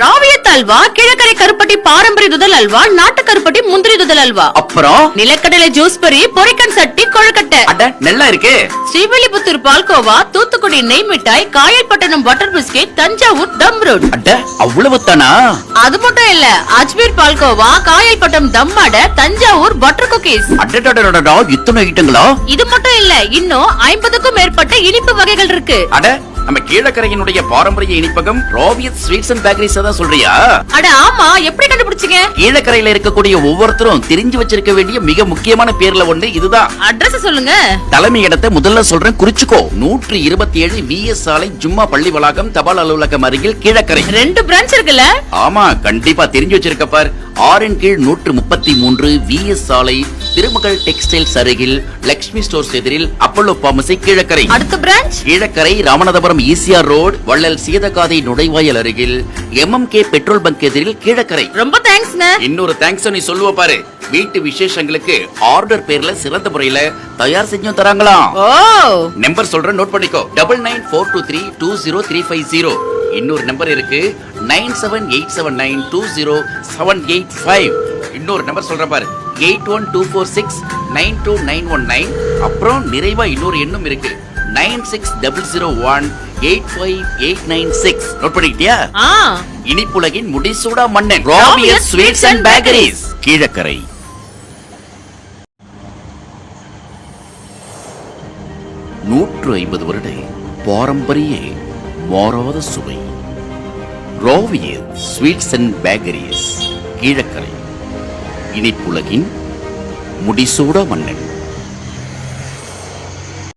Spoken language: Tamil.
ராவியத் அல்வா, கிழக்கரை கருப்பட்டி பாரம்பரிய துதல் அல்வா, நாட்டு கருப்பட்டி முந்திரி துதல் அல்வா, அப்புறம் நிலக்கடலை ஜூஸ் பரி, பொரிக்கன் சட்டி, கொழுக்கட்டை. அட நல்லா இருக்கே. ஸ்ரீவில்லிபுத்தூர் பால்கோவா, தூத்துக்குடி நெய் மிட்டாய், காயல்பட்டணம் பட்டர் பிஸ்கெட், தஞ்சாவூர் தம் ரோட். அட அவ்வளவு தானா? அது மட்டும் இல்ல, அஜ்மீர் பால்கோவா, காயல்பட்டம் தம் அடை, தஞ்சாவூர் பட்டர் குக்கீஸ். அடடடடடா இத்தனை ஐட்டங்களா? இது மட்டும் இல்ல, இன்னும் 50க்கும் மேற்பட்ட இனிப்பு வகைகள் இருக்கு. அட நம்ம கீழக்கரையினுடைய பாரம்பரிய இனிப்பகம் ராவியத் ஸ்வீட்ஸ் அண்ட் பேக்கரிஸ் தான் சொல்றியா? அட ஆமா, எப்படி கண்டுபிடிச்சீங்க? கீழக்கரையில இருக்கக்கூடிய ஒவ்வொருத்தரும் தெரிஞ்சு வச்சிருக்க வேண்டிய மிக முக்கியமான பேர்ல ஒண்ணு இதுதான். அட்ரஸ் சொல்லுங்க. தலைமை இடத்தை முதல்ல சொல்றேன், குறிச்சுக்கோ. 127 விஎஸ் சாலை, ஜும்மா பள்ளி வளாகம், தபால் அலுவலகம் அருகில் கீழக்கரை. 2 பிரான்ச் இருக்குல்ல? ஆமா, கண்டிப்பா தெரிஞ்சு வச்சிருக்க பார். 6 கீழ் 133 விஎஸ் சாலை, திருமகள் டெக்ஸ்டைல்ஸ் அருகில், லக்ஷ்மி ஸ்டோர்ஸ் எதிரில், அப்பல்லோ பார்மசி கீழக்கரை. அடுத்த branch Keelakarai Ramanathapuram ECR road, Vallal Seethakathi நுழைவாயில் அருகில், எம்எம்கே பெட்ரோல் பங்க் எதிரில் கீழக்கரை. ரொம்ப தேங்க்ஸ்ங்க. இன்னொரு தேங்க்ஸ் நீ சொல்லுவ பாரு. வீட்டு விசேஷங்களுக்கு ஆர்டர் பேர்ல சிறந்த முறையில தயார் செஞ்சும் தராங்களாம். ஓ, நம்பர் சொல்றேன், நோட் பண்ணிக்கோ. 9942320350. இன்னொரு நம்பர் இருக்கு, 9787920785. இன்னொரு நம்பர் சொல்ற பாரு, 8124692919. அப்புறம் நிறைவா இன்னொரு எண்ணும் இருக்கு, 9600185896. நோட் பண்ணிக்கிட்டியா? இனிப்புலகின் முடிசூடா மன்னன் ராவியத் ஸ்வீட்ஸ் அண்ட் பேக்கரிஸ், கீழக்கரை. 150 வருட பாரம்பரிய மாறாத சுவை ராவியத் ஸ்வீட்ஸ் அண்ட் பேக்கரிஸ், கீழக்கரை. இனிப்புலகின் முடிசூடா மன்னன்.